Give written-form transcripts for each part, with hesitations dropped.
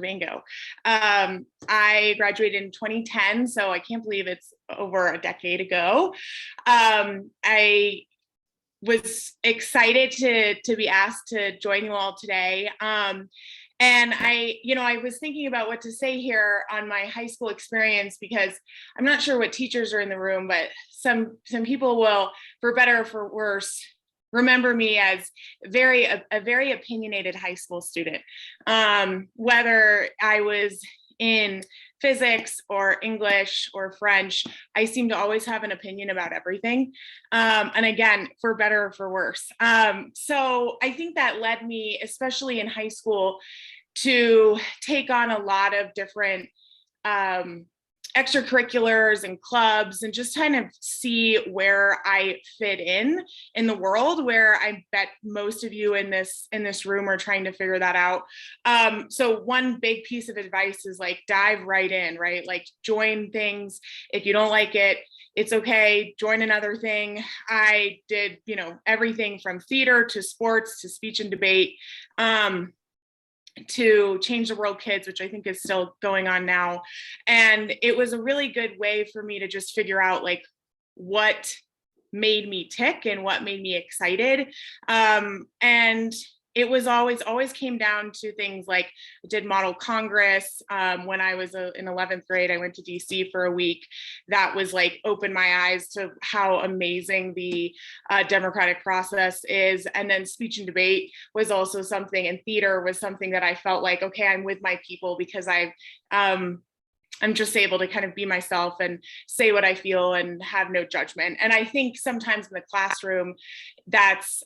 bingo. I graduated in 2010, so I can't believe it's over a decade ago. I was excited to be asked to join you all today. And I was thinking about what to say here on my high school experience, because I'm not sure what teachers are in the room, but some people will, for better or for worse, remember me as a very opinionated high school student. Whether I was in physics or English or French, I seem to always have an opinion about everything. And again, for better or for worse. So I think that led me, especially in high school, to take on a lot of different extracurriculars and clubs, and just kind of see where I fit in the world, where I bet most of you in this room are trying to figure that out. So one big piece of advice is like, dive right in, right? Like, join things. If you don't like it, it's okay. Join another thing. I did, everything from theater to sports to speech and debate, to Change the World Kids, which I think is still going on now. And it was a really good way for me to just figure out like what made me tick and what made me excited. And it was always came down to things like, I did Model Congress. When I was in 11th grade, I went to DC for a week. That was like, opened my eyes to how amazing the democratic process is. And then speech and debate was also something, and theater was something that I felt like, okay, I'm with my people, because I'm just able to kind of be myself and say what I feel and have no judgment. And I think sometimes in the classroom, that's,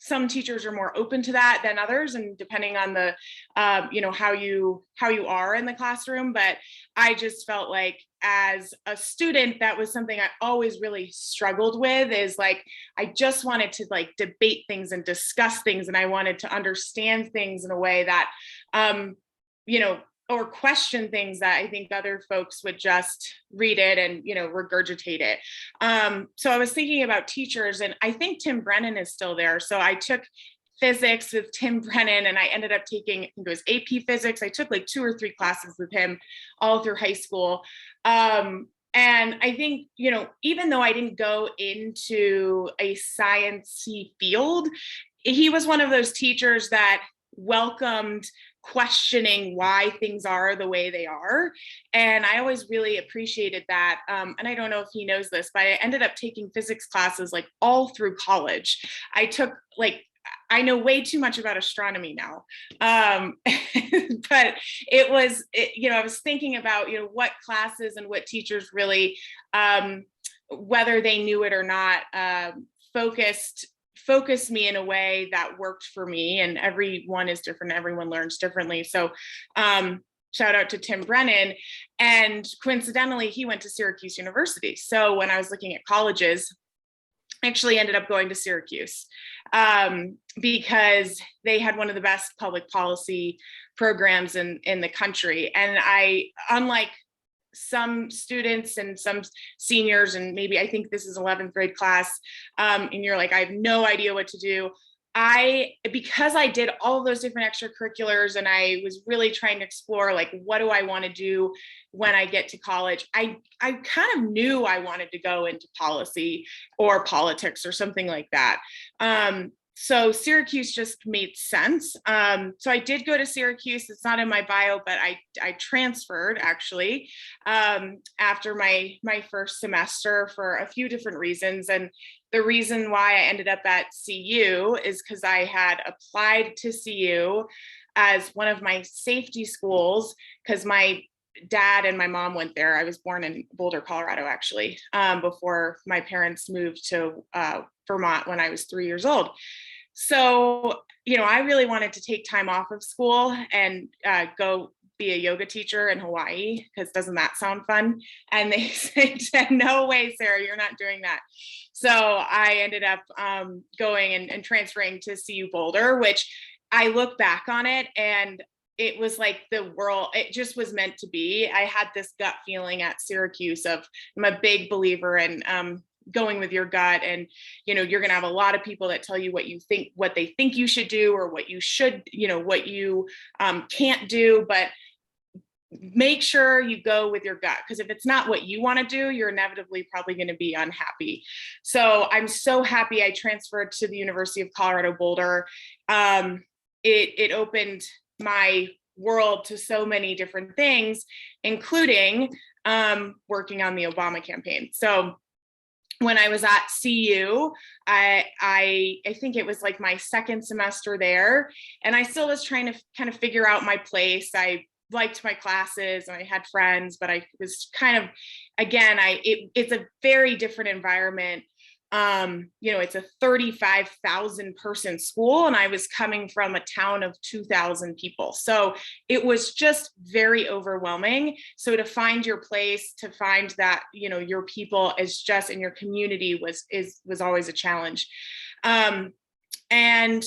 some teachers are more open to that than others, and depending on the, how you are in the classroom. But I just felt like, as a student, that was something I always really struggled with, is like, I just wanted to like debate things and discuss things. And I wanted to understand things in a way that, or question things that I think other folks would just read it and, regurgitate it. So I was thinking about teachers, and I think Tim Brennan is still there. So I took physics with Tim Brennan, and I ended up taking, I think it was AP physics. I took like 2 or 3 classes with him all through high school. And I think, even though I didn't go into a sciencey field, he was one of those teachers that welcomed questioning why things are the way they are. And I always really appreciated that. And I don't know if he knows this, but I ended up taking physics classes like all through college. I know way too much about astronomy now. But I was thinking about, what classes and what teachers really, whether they knew it or not, focused me in a way that worked for me. And everyone is different. Everyone learns differently. So shout out to Tim Brennan. And coincidentally, he went to Syracuse University. So when I was looking at colleges, I actually ended up going to Syracuse because they had one of the best public policy programs in the country. And unlike some students and some seniors, and maybe I think this is 11th grade class, and you're like, I have no idea what to do. Because I did all of those different extracurriculars, and I was really trying to explore, like, what do I want to do when I get to college? I kind of knew I wanted to go into policy or politics or something like that. So Syracuse just made sense. So I did go to Syracuse. It's not in my bio, but I transferred actually after my first semester for a few different reasons. And the reason why I ended up at CU is because I had applied to CU as one of my safety schools, because my dad and my mom went there. I was born in Boulder, Colorado, actually, before my parents moved to Vermont when I was 3 years old. So, I really wanted to take time off of school and go be a yoga teacher in Hawaii, because doesn't that sound fun? And they said, no way, Sarah, you're not doing that. So I ended up going and transferring to CU Boulder, which I look back on it, and it was like the world, it just was meant to be. I had this gut feeling at Syracuse of, I'm a big believer in going with your gut, and you're going to have a lot of people that tell you what they think you should do, or what you should, what you can't do, but make sure you go with your gut, because if it's not what you want to do, you're inevitably probably going to be unhappy. So I'm so happy I transferred to the University of Colorado Boulder. It opened my world to so many different things, including working on the Obama campaign. So when I was at CU, I think it was like my second semester there, and I still was trying to kind of figure out my place. I liked my classes and I had friends, but I was kind of, again, it's a very different environment. It's a 35,000 person school, and I was coming from a town of 2,000 people. So it was just very overwhelming. So to find your place, to find that, your people is just in your community was always a challenge. And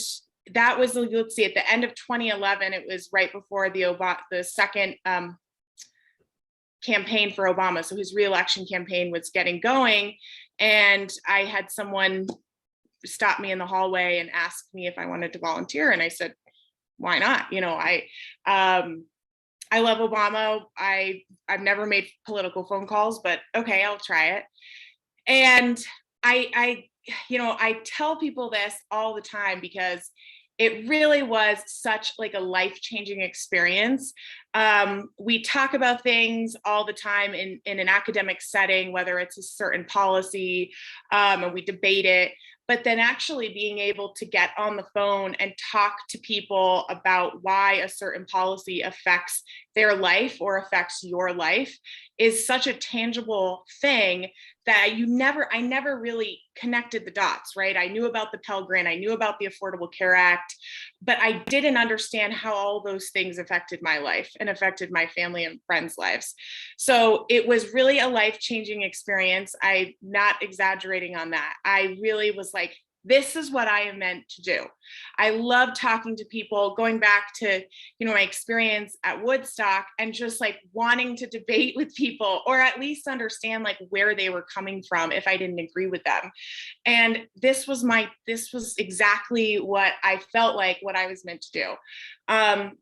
that was, let's see, at the end of 2011, it was right before the second campaign for Obama. So his reelection campaign was getting going. And I had someone stop me in the hallway and ask me if I wanted to volunteer. And I said, why not? I love Obama. I've never made political phone calls, but okay, I'll try it. And I tell people this all the time because it really was such like a life-changing experience. We talk about things all the time in an academic setting, whether it's a certain policy, and we debate it, but then actually being able to get on the phone and talk to people about why a certain policy affects their life or affects your life is such a tangible thing that I never really connected the dots, right? I knew about the Pell Grant, I knew about the Affordable Care Act, but I didn't understand how all those things affected my life and affected my family and friends' lives. So it was really a life-changing experience. I'm not exaggerating on that. I really was like, this is what I am meant to do. I love talking to people, going back to, my experience at Woodstock, and just like wanting to debate with people, or at least understand like where they were coming from if I didn't agree with them. And this was exactly what I felt like what I was meant to do.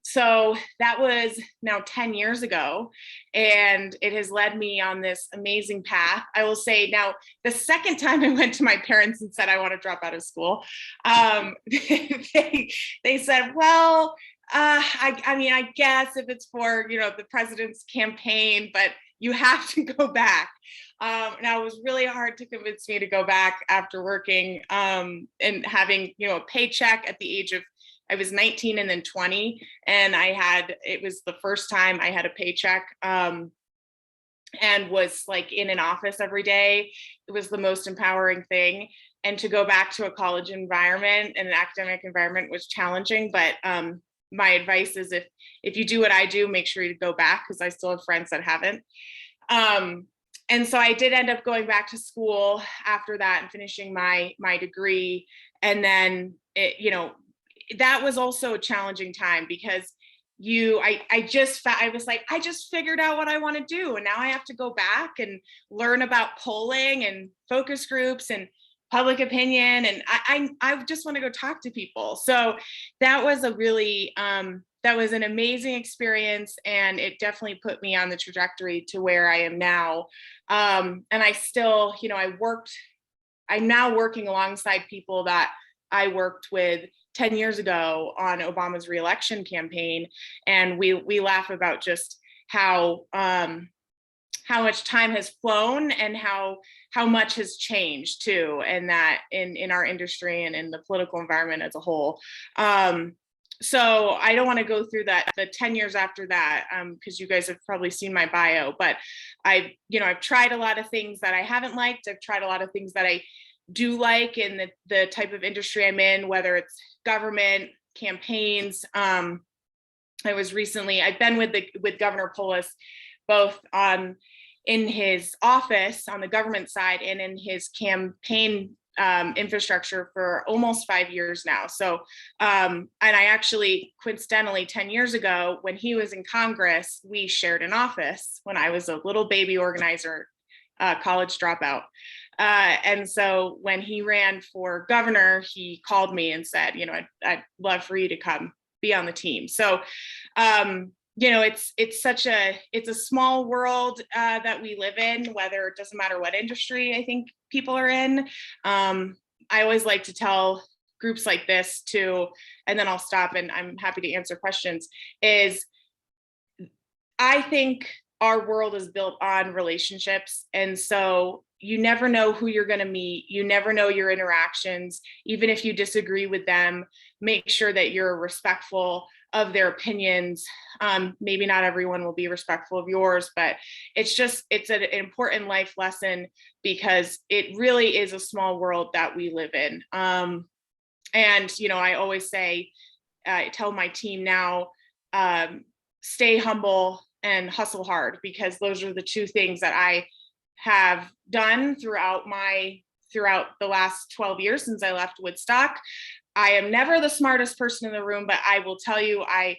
So that was now 10 years ago, and it has led me on this amazing path. I will say now, the second time I went to my parents and said, I want to drop out of school, they said, well, I guess if it's for, the president's campaign, but you have to go back. Now it was really hard to convince me to go back after working, and having, a paycheck at the age of, I was 19 and then 20. And it was the first time I had a paycheck, and was like in an office every day. It was the most empowering thing. And to go back to a college environment and an academic environment was challenging. But my advice is if you do what I do, make sure you go back, because I still have friends that haven't. And so I did end up going back to school after that and finishing my degree. And then that was also a challenging time, because I was like, I just figured out what I want to do. And now I have to go back and learn about polling and focus groups and public opinion. And I just want to go talk to people. So that was that was an amazing experience. And it definitely put me on the trajectory to where I am now. And I still, I'm now working alongside people that I worked with 10 years ago on Obama's reelection campaign. And we laugh about just how much time has flown and how much has changed too, and that in our industry and in the political environment as a whole. So I don't want to go through that, the 10 years after that, because you guys have probably seen my bio, but I've tried a lot of things that I haven't liked. I've tried a lot of things that I do like in the type of industry I'm in, whether it's government, campaigns. I've been with Governor Polis, both in his office on the government side and in his campaign infrastructure for almost 5 years now. So, and I actually, coincidentally, 10 years ago, when he was in Congress, we shared an office when I was a little baby organizer, college dropout. And so when he ran for governor, he called me and said, I'd love for you to come be on the team. So, it's a small world that we live in, whether it doesn't matter what industry I think people are in. I always like to tell groups like this too, and then I'll stop and I'm happy to answer questions, is I think our world is built on relationships. And so you never know who you're going to meet. You never know your interactions. Even if you disagree with them, make sure that you're respectful of their opinions. Maybe not everyone will be respectful of yours, but it's an important life lesson because it really is a small world that we live in. And, I always say, I tell my team now, stay humble and hustle hard, because those are the two things that I have done throughout the last 12 years since I left Woodstock. I am never the smartest person in the room, but I will tell you, I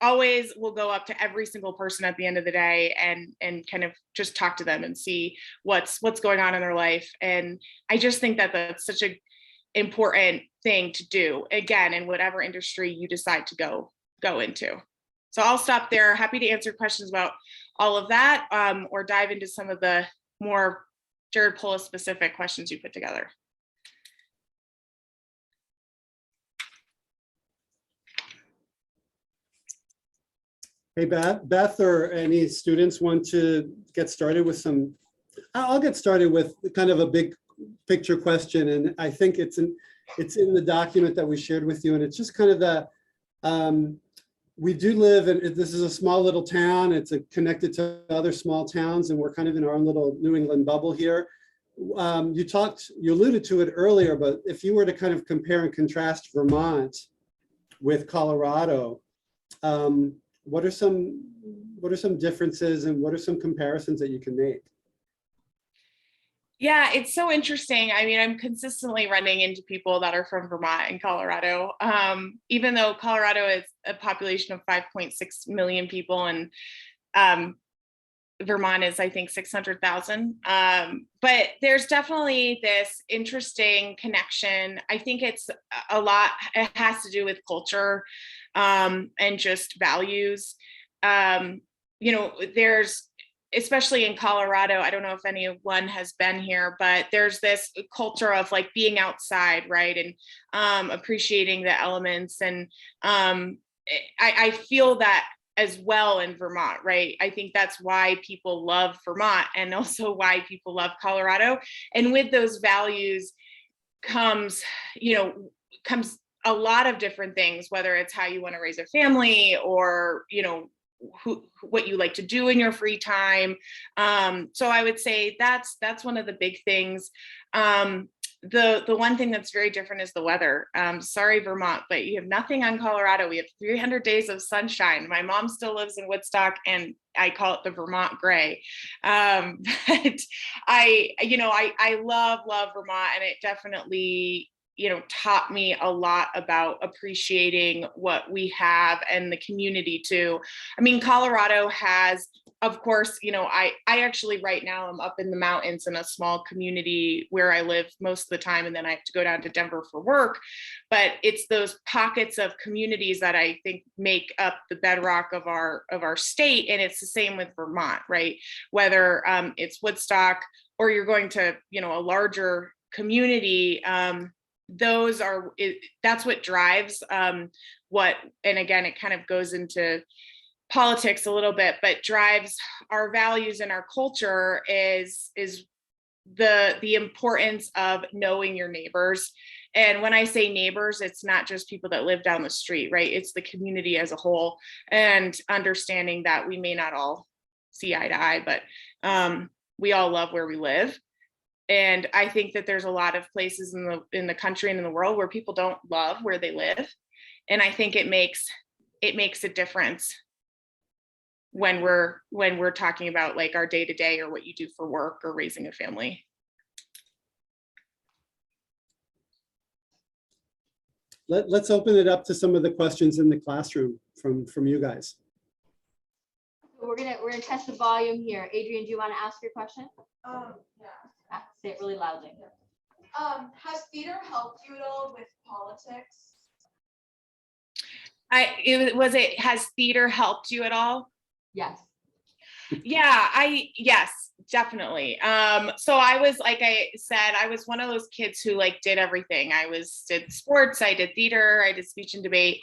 always will go up to every single person at the end of the day and kind of just talk to them and see what's going on in their life. And I just think that that's such a important thing to do, again, in whatever industry you decide to go into. So I'll stop there. Happy to answer questions about all of that, or dive into some of the more Jared Polis specific questions you put together. Hey, Beth, or any students want to get started with some? I'll get started with kind of a big picture question, and I think it's in the document that we shared with you, and it's just kind of that we do live in, this is a small little town. It's connected to other small towns, and we're kind of in our own little New England bubble here. You alluded to it earlier, but if you were to kind of compare and contrast Vermont with Colorado, what are some differences and what are some comparisons that you can make? Yeah, it's so interesting. I mean, I'm consistently running into people that are from Vermont and Colorado, even though Colorado is a population of 5.6 million people, and Vermont is, I think, 600,000. But there's definitely this interesting connection. I think it has to do with culture and just values. There's, especially in Colorado, I don't know if anyone has been here, but there's this culture of like being outside, right? And appreciating the elements. And I feel that as well in Vermont, right? I think that's why people love Vermont, and also why people love Colorado. And with those values comes a lot of different things, whether it's how you want to raise a family, or, what you like to do in your free time. So I would say that's one of the big things. The one thing that's very different is the weather. Sorry, Vermont, but you have nothing on Colorado. We have 300 days of sunshine. My mom still lives in Woodstock, and I call it the Vermont gray. But I love Vermont, and it definitely taught me a lot about appreciating what we have and the community too. I mean, Colorado has, of course, I actually right now I'm up in the mountains in a small community where I live most of the time, and then I have to go down to Denver for work. But it's those pockets of communities that I think make up the bedrock of our state, and it's the same with Vermont, right? Whether it's Woodstock or you're going to a larger community. That's what drives and again, it kind of goes into politics a little bit, but drives our values and our culture is the importance of knowing your neighbors. And when I say neighbors, it's not just people that live down the street, right? It's the community as a whole, and understanding that we may not all see eye to eye, but we all love where we live. And I think that there's a lot of places in the country and in the world where people don't love where they live. And I think it makes a difference when we're talking about like our day-to-day, or what you do for work, or raising a family. Let's open it up to some of the questions in the classroom from you guys. We're gonna test the volume here. Adrian, do you want to ask your question? Yeah. Say it really loudly. Has theater helped you at all with politics? Has theater helped you at all? Yes. Yes, definitely. So I was, like I said, I was one of those kids who like did everything. Did sports, I did theater, I did speech and debate.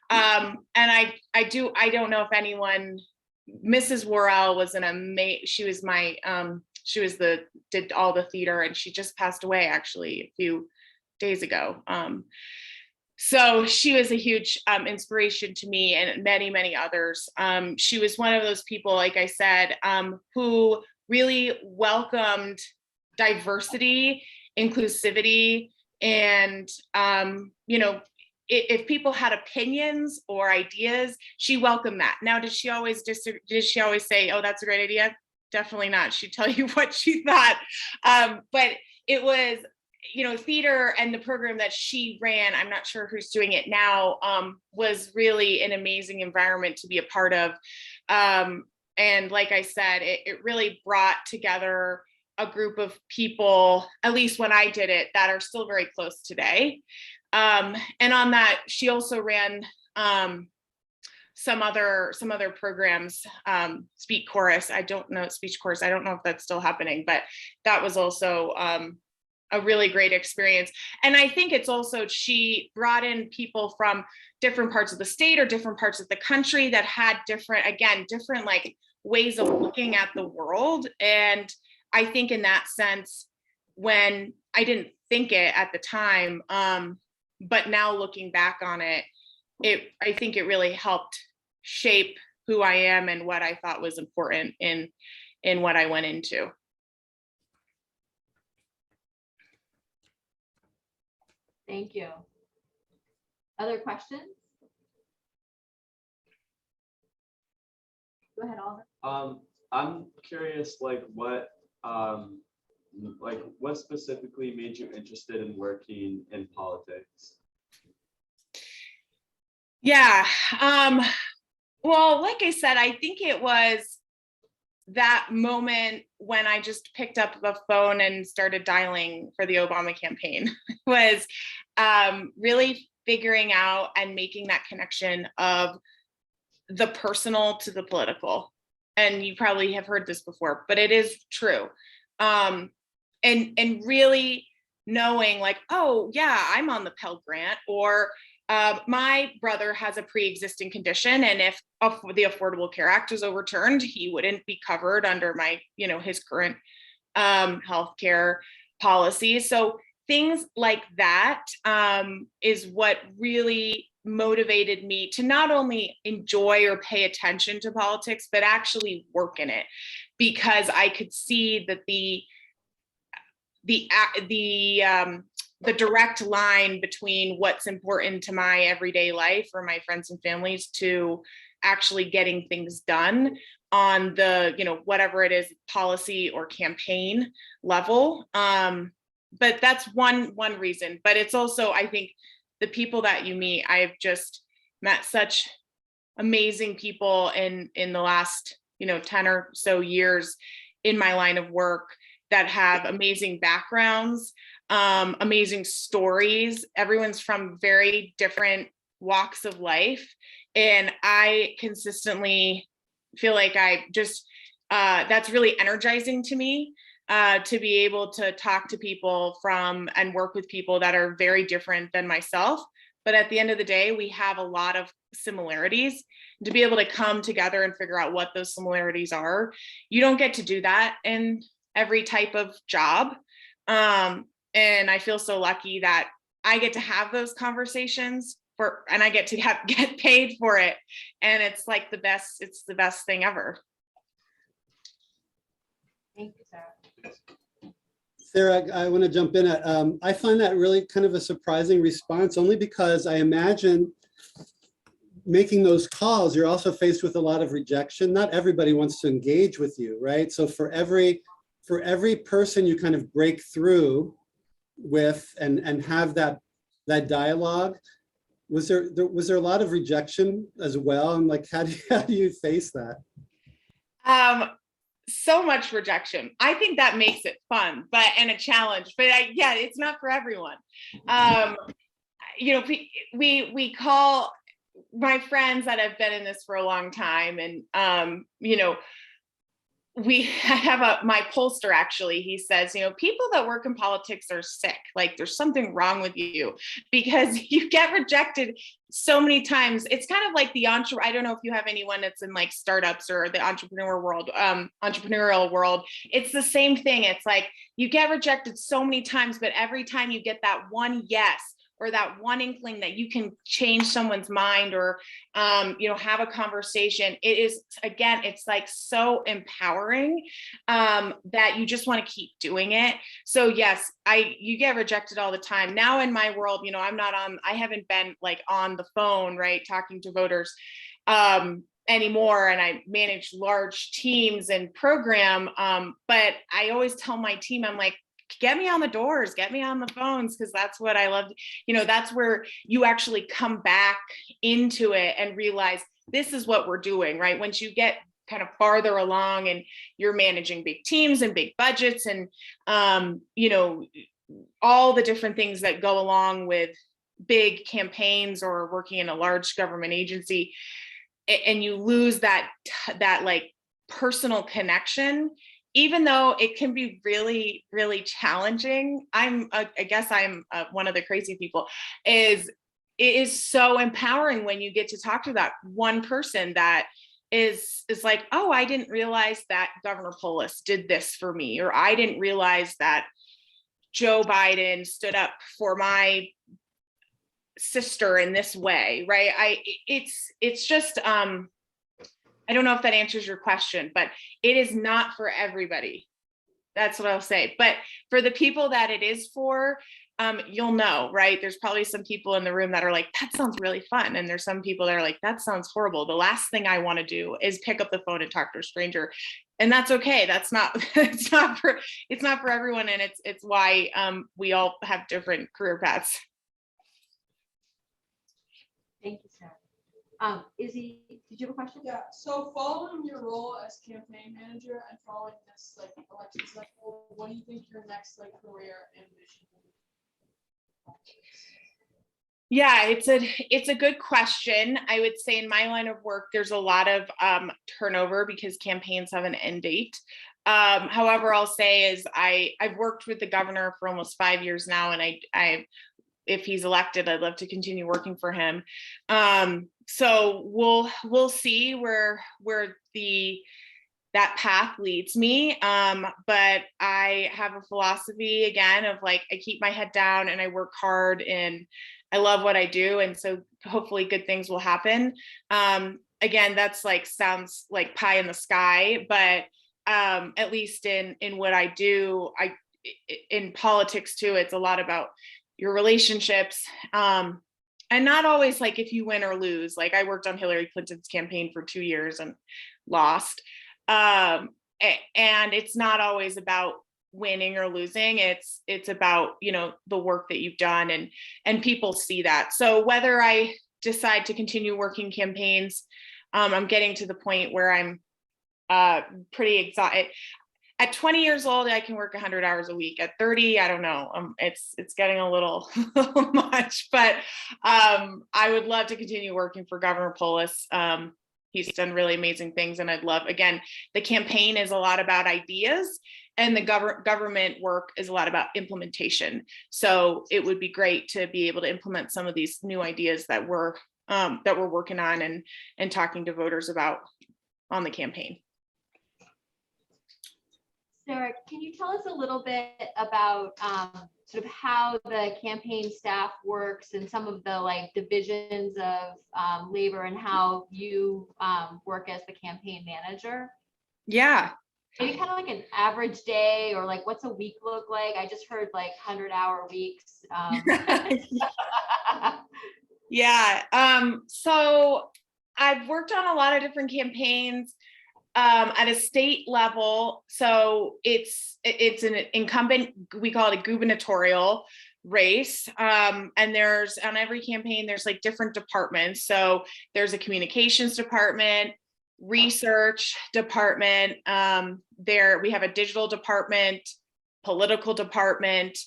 And I don't know if anyone, Mrs. Worrell was did all the theater, and she just passed away actually a few days ago. So she was a huge inspiration to me and many, many others. She was one of those people, like I said, who really welcomed diversity, inclusivity, and, if people had opinions or ideas, she welcomed that. Now, did she always say, oh, that's a great idea? Definitely not. She'd tell you what she thought. But it was, theater and the program that she ran, I'm not sure who's doing it now, was really an amazing environment to be a part of. And like I said, it really brought together a group of people, at least when I did it, that are still very close today. And on that, she also ran some other programs, speech chorus. I don't know if that's still happening, but that was also a really great experience. And I think it's also, she brought in people from different parts of the state or different parts of the country that had different like ways of looking at the world. And I think in that sense, when I didn't think it at the time, but now looking back on it, I think it really helped shape who I am and what I thought was important in what I went into. Thank you. Other questions? Go ahead, Oliver. I'm curious, what specifically made you interested in working in politics? Yeah. Well, like I said, I think it was that moment when I just picked up the phone and started dialing for the Obama campaign. Was really figuring out and making that connection of the personal to the political. And you probably have heard this before, but it is true. And really knowing like, oh yeah, I'm on the Pell Grant, or my brother has a pre-existing condition, and if the Affordable Care Act is overturned, he wouldn't be covered under his current healthcare policies. So things like that is what really motivated me to not only enjoy or pay attention to politics, but actually work in it, because I could see that the direct line between what's important to my everyday life or my friends and families to actually getting things done on the, whatever it is, policy or campaign level. But that's one reason, but it's also, I think, the people that you meet. I've just met such amazing people in the last, 10 or so years in my line of work that have amazing backgrounds, amazing stories. Everyone's from very different walks of life. And I consistently feel like that's really energizing to me, to be able to talk to people and work with people that are very different than myself. But at the end of the day, we have a lot of similarities. To be able to come together and figure out what those similarities are, you don't get to do that in every type of job. And I feel so lucky that I get to have those conversations and I get to get paid for it. And it's like it's the best thing ever. Thank you, Sarah. Sarah, I want to jump in. I find that really kind of a surprising response, only because I imagine making those calls, you're also faced with a lot of rejection. Not everybody wants to engage with you, right? So for every person you kind of break through with and have that dialogue, was there a lot of rejection as well? And like, how do you face that? so much rejection. I think that makes it fun, and a challenge, but yeah, it's not for everyone. You know, we call my friends that have been in this for a long time, and you know, I have my pollster, actually, he says, you know, people that work in politics are sick. Like, there's something wrong with you, because you get rejected so many times. It's kind of like I don't know if you have anyone that's in like startups or the entrepreneurial world. It's the same thing. It's like you get rejected so many times, but every time you get that one yes, or that one inkling that you can change someone's mind, or, you know, have a conversation, it is, again, it's like so empowering, that you just want to keep doing it. So yes, you get rejected all the time. Now in my world, you know, I haven't been like on the phone, right, talking to voters, anymore, and I manage large teams and program. But I always tell my team, I'm like, get me on the doors, get me on the phones, because that's what I love. You know, that's where you actually come back into it and realize this is what we're doing, right? Once you get kind of farther along and you're managing big teams and big budgets, and you know, all the different things that go along with big campaigns or working in a large government agency, and you lose that like personal connection, even though it can be really, really challenging. I guess I'm one of the crazy people. It is so empowering when you get to talk to that one person that is like, oh, I didn't realize that Governor Polis did this for me, or I didn't realize that Joe Biden stood up for my sister in this way, right? It's just, I don't know if that answers your question, but it is not for everybody. That's what I'll say. But for the people that it is for, you'll know, right? There's probably some people in the room that are like, that sounds really fun. And there's some people that are like, that sounds horrible. The last thing I want to do is pick up the phone and talk to a stranger. And that's okay. That's not, it's not for everyone. And it's why we all have different career paths. Thank you, Sarah. Izzy, did you have a question? Yeah, so following your role as campaign manager and following this like election cycle, what do you think your next like career ambition will be? Yeah, it's a good question. I would say in my line of work, there's a lot of turnover because campaigns have an end date. However, I'll say is I've worked with the governor for almost 5 years now, and I if he's elected, I'd love to continue working for him. So we'll see where that path leads me. But I have a philosophy, again, of like, I keep my head down and I work hard and I love what I do. And so hopefully good things will happen. Again, that's like, sounds like pie in the sky, but at least in what I do, in politics too, it's a lot about your relationships. And not always like if you win or lose. Like I worked on Hillary Clinton's campaign for 2 years and lost. And it's not always about winning or losing. It's about, you know, the work that you've done, and people see that. So whether I decide to continue working campaigns, I'm getting to the point where I'm pretty exhausted. At 20 years old, I can work 100 hours a week. At 30, I don't know. It's getting a little much, but I would love to continue working for Governor Polis. He's done really amazing things, and I'd love, again, the campaign is a lot about ideas, and the government work is a lot about implementation. So it would be great to be able to implement some of these new ideas that we're working on and talking to voters about on the campaign. Sarah, can you tell us a little bit about sort of how the campaign staff works and some of the like divisions of labor and how you work as the campaign manager? Yeah. Maybe kind of like an average day, or like what's a week look like? I just heard like 100-hour weeks. Yeah. So I've worked on a lot of different campaigns at a state level. So it's an incumbent, we call it a gubernatorial race. And there's, on every campaign, there's like different departments. So there's a communications department, research department. There we have a digital department, political department,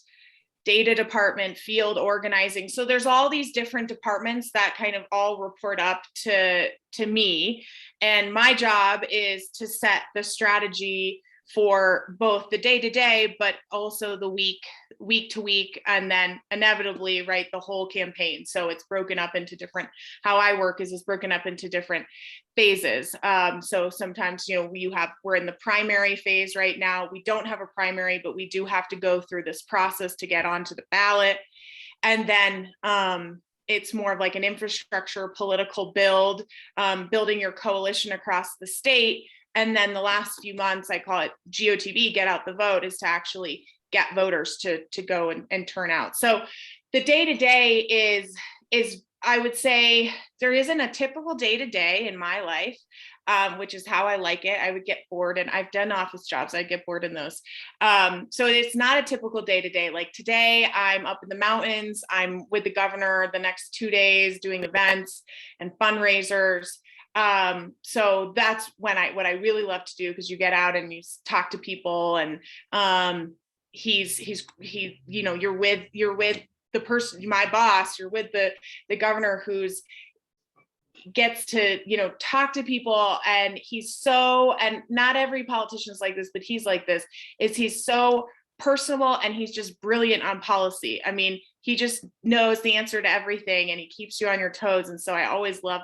data department, field organizing. So there's all these different departments that kind of all report up to me. And my job is to set the strategy for both the day-to-day, but also the week to week, and then inevitably, right, the whole campaign. So it's broken up into different, how I work is it's broken up into different phases. So sometimes, we're in the primary phase right now. We don't have a primary, but we do have to go through this process to get onto the ballot. And then it's more of like an infrastructure political build, building your coalition across the state. And then the last few months, I call it GOTV, get out the vote, is to actually get voters to go and turn out. So the day-to-day is, I would say, there isn't a typical day-to-day in my life, which is how I like it. I would get bored, and I've done office jobs, I get bored in those. So it's not a typical day-to-day. Like today, I'm up in the mountains. I'm with the governor the next 2 days doing events and fundraisers. So that's what I really love to do, because you get out and you talk to people, and you're with the person, my boss, you're with the governor who's gets to, talk to people, and and not every politician is like this, but he's like this, he's so personable, and he's just brilliant on policy. I mean, he just knows the answer to everything, and he keeps you on your toes. And so I always love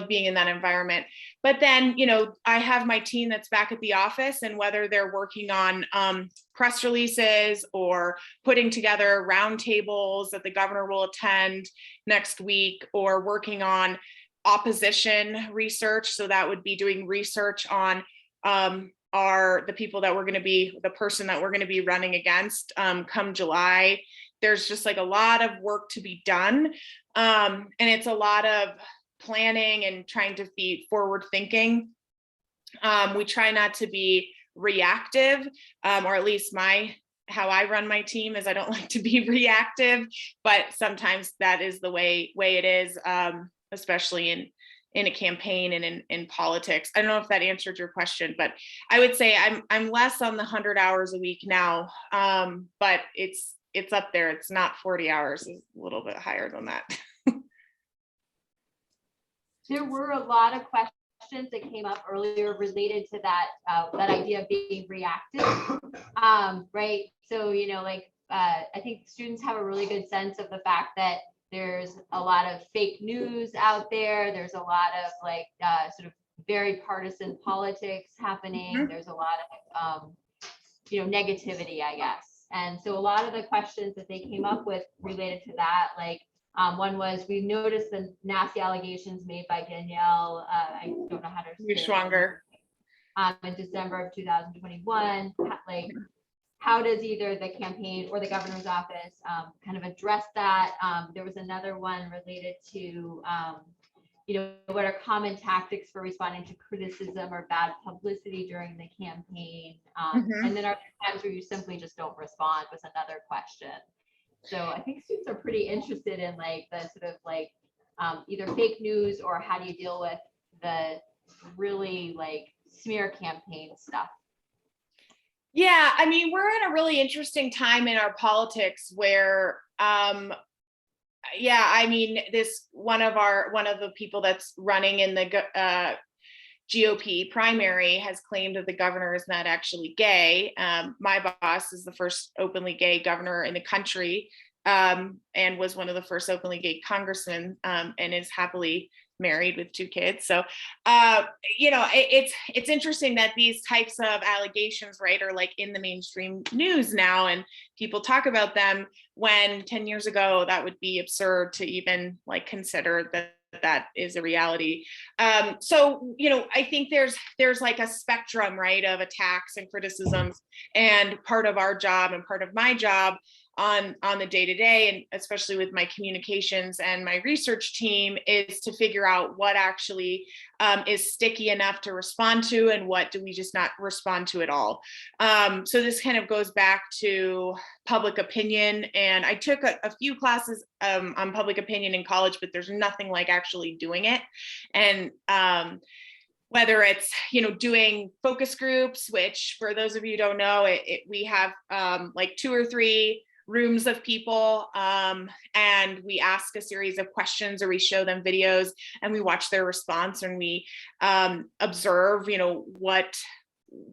being in that environment. But then, I have my team that's back at the office, and whether they're working on press releases or putting together roundtables that the governor will attend next week, or working on opposition research. So that would be doing research on the people that the person that we're going to be running against come July. There's just like a lot of work to be done. And it's a lot of planning and trying to be forward thinking. We try not to be reactive, or at least how I run my team is I don't like to be reactive, but sometimes that is the way it is, especially in a campaign and in politics. I don't know if that answered your question, but I would say I'm less on the 100 hours a week now, but it's up there. It's not 40 hours, it's a little bit higher than that. There were a lot of questions that came up earlier related to that idea of being reactive, right? So, I think students have a really good sense of the fact that there's a lot of fake news out there. There's a lot of sort of very partisan politics happening. Mm-hmm. There's a lot of, negativity, I guess. And so a lot of the questions that they came up with related to that, one was, we noticed the nasty allegations made by Danielle, I don't know how to say it, in December of 2021, how does either the campaign or the governor's office kind of address that? There was another one related to, what are common tactics for responding to criticism or bad publicity during the campaign? And then are there times where you simply just don't respond, was another question. So I think students are pretty interested in the sort of either fake news, or how do you deal with the really smear campaign stuff. Yeah, I mean, we're in a really interesting time in our politics where, one of the people that's running in the GOP primary has claimed that the governor is not actually gay. My boss is the first openly gay governor in the country, and was one of the first openly gay congressmen, and is happily married with 2 kids. So, it's interesting that these types of allegations, right, are in the mainstream news now, and people talk about them, when 10 years ago, that would be absurd to even consider that is a reality. So, I think there's a spectrum, right, of attacks and criticisms, and part of our job and part of my job on the day-to-day, and especially with my communications and my research team, is to figure out what actually is sticky enough to respond to, and what do we just not respond to at all. So this kind of goes back to public opinion, and I took a few classes on public opinion in college, but there's nothing like actually doing it. And whether it's, doing focus groups, which for those of you who don't know, we have like 2 or 3 rooms of people, and we ask a series of questions, or we show them videos and we watch their response, and we observe,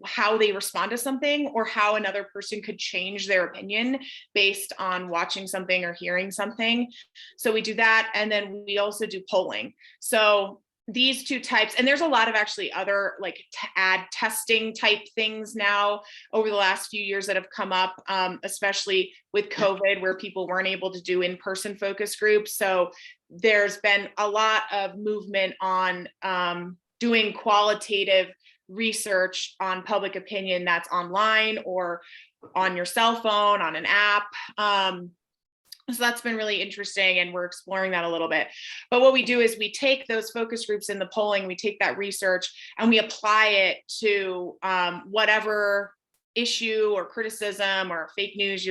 how they respond to something, or how another person could change their opinion based on watching something or hearing something. So we do that. And then we also do polling. So these 2 types, and there's a lot of actually other like ad testing type things now over the last few years that have come up, especially with COVID, where people weren't able to do in-person focus groups. So there's been a lot of movement on doing qualitative research on public opinion that's online or on your cell phone, on an app. So that's been really interesting, and we're exploring that a little bit. But what we do is we take those focus groups in the polling, we take that research and we apply it to whatever issue or criticism or fake news,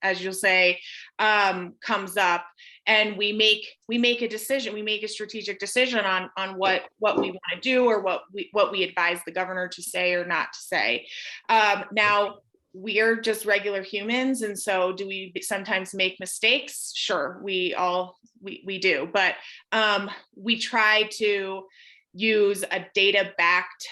as you'll say, comes up, and we make a decision. We make a strategic decision on what we want to do, or what we advise the governor to say or not to say. Now, we're just regular humans, and so do we sometimes make mistakes? Sure, we do, but we try to use a data-backed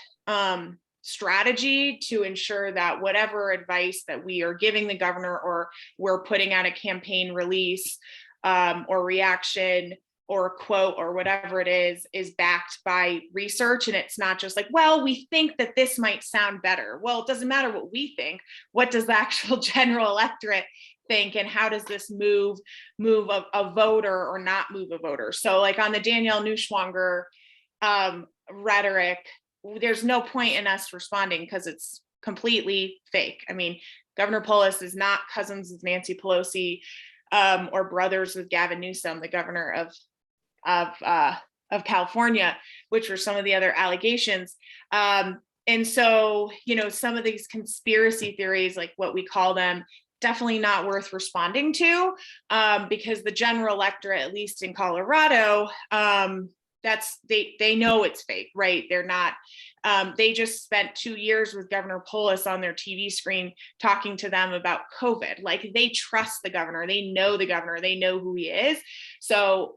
strategy to ensure that whatever advice that we are giving the governor, or we're putting out a campaign release, or reaction, or a quote, or whatever it is backed by research. And it's not just like, well, we think that this might sound better. Well, it doesn't matter what we think. What does the actual general electorate think? And how does this move a voter or not move a voter? So like on the Danielle Neuschwanger rhetoric, there's no point in us responding because it's completely fake. I mean, Governor Polis is not cousins with Nancy Pelosi, or brothers with Gavin Newsom, the governor of California, which were some of the other allegations. And so, some of these conspiracy theories, like what we call them, definitely not worth responding to, because the general electorate, at least in Colorado, they know it's fake, right? They're not, they just spent 2 years with Governor Polis on their TV screen talking to them about COVID. Like, they trust the governor, they know the governor, they know who he is. So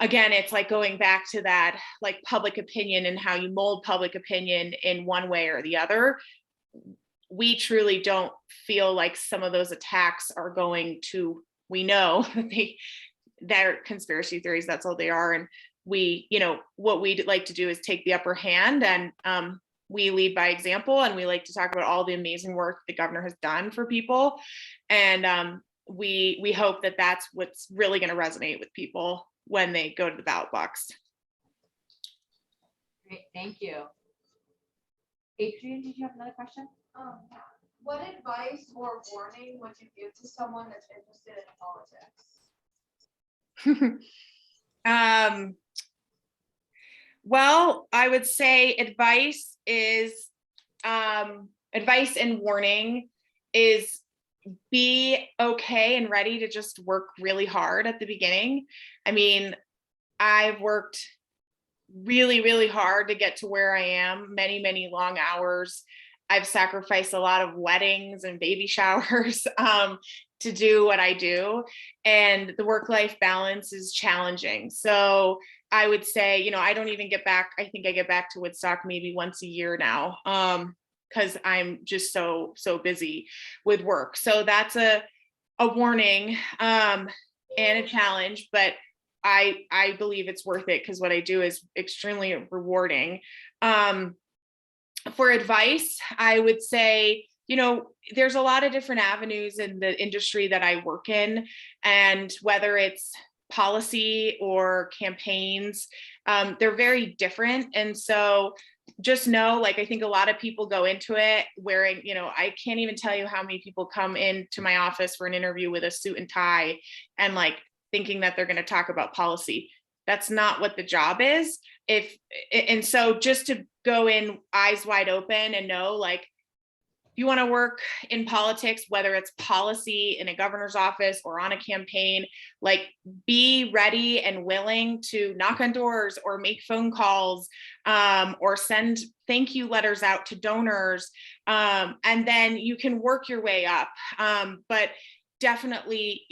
again, it's like going back to that, like public opinion and how you mold public opinion in one way or the other. We truly don't feel like some of those attacks are going to, we know they're conspiracy theories, that's all they are. And we, what we'd like to do is take the upper hand, and we lead by example, and we like to talk about all the amazing work the governor has done for people. And we hope that that's what's really going to resonate with people when they go to the ballot box. Great, thank you. Adrian, did you have another question? What advice or warning would you give to someone that's interested in politics? Well, I would say advice and warning is be okay and ready to just work really hard at the beginning. I mean, I've worked really, really hard to get to where I am, many, many long hours. I've sacrificed a lot of weddings and baby showers to do what I do. And the work-life balance is challenging. So I would say, I don't even get back. I think I get back to Woodstock maybe once a year now, because I'm just so busy with work. So that's a warning and a challenge, but I believe it's worth it because what I do is extremely rewarding. For advice, I would say, there's a lot of different avenues in the industry that I work in, and whether it's policy or campaigns, they're very different. And so just know, like, I think a lot of people go into it wearing, I can't even tell you how many people come into my office for an interview with a suit and tie and like thinking that they're going to talk about policy. That's not what the job is. And so just to go in eyes wide open and know, like, you want to work in politics, whether it's policy in a governor's office or on a campaign, like be ready and willing to knock on doors or make phone calls, or send thank you letters out to donors. And then you can work your way up. But definitely,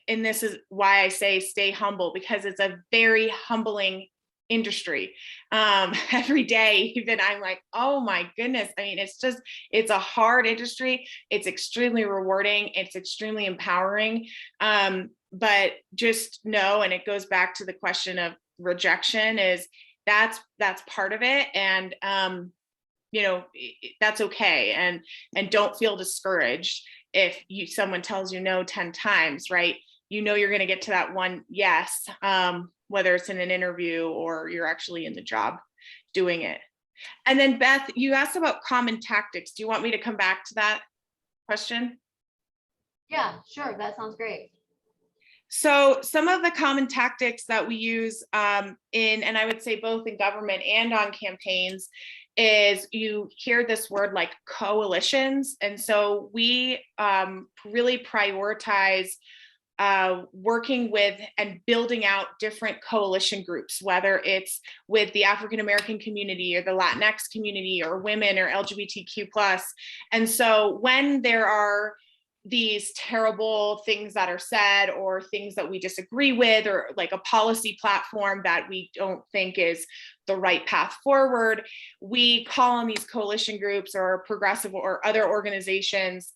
and this is why I say stay humble, because it's a very humbling industry. Every day, even I'm like, oh my goodness. I mean, it's a hard industry. It's extremely rewarding. It's extremely empowering. But just know, and it goes back to the question of rejection, is that's part of it. And, that's okay. And don't feel discouraged if someone tells you no 10 times, right? You're going to get to that one yes, whether it's in an interview or you're actually in the job doing it. And then Beth, you asked about common tactics. Do you want me to come back to that question? Yeah, sure. That sounds great. So some of the common tactics that we use and I would say both in government and on campaigns, is you hear this word like coalitions. And so we really prioritize working with and building out different coalition groups, whether it's with the African American community or the Latinx community or women or LGBTQ+. And so when there are these terrible things that are said or things that we disagree with, or like a policy platform that we don't think is the right path forward, we call on these coalition groups or progressive or other organizations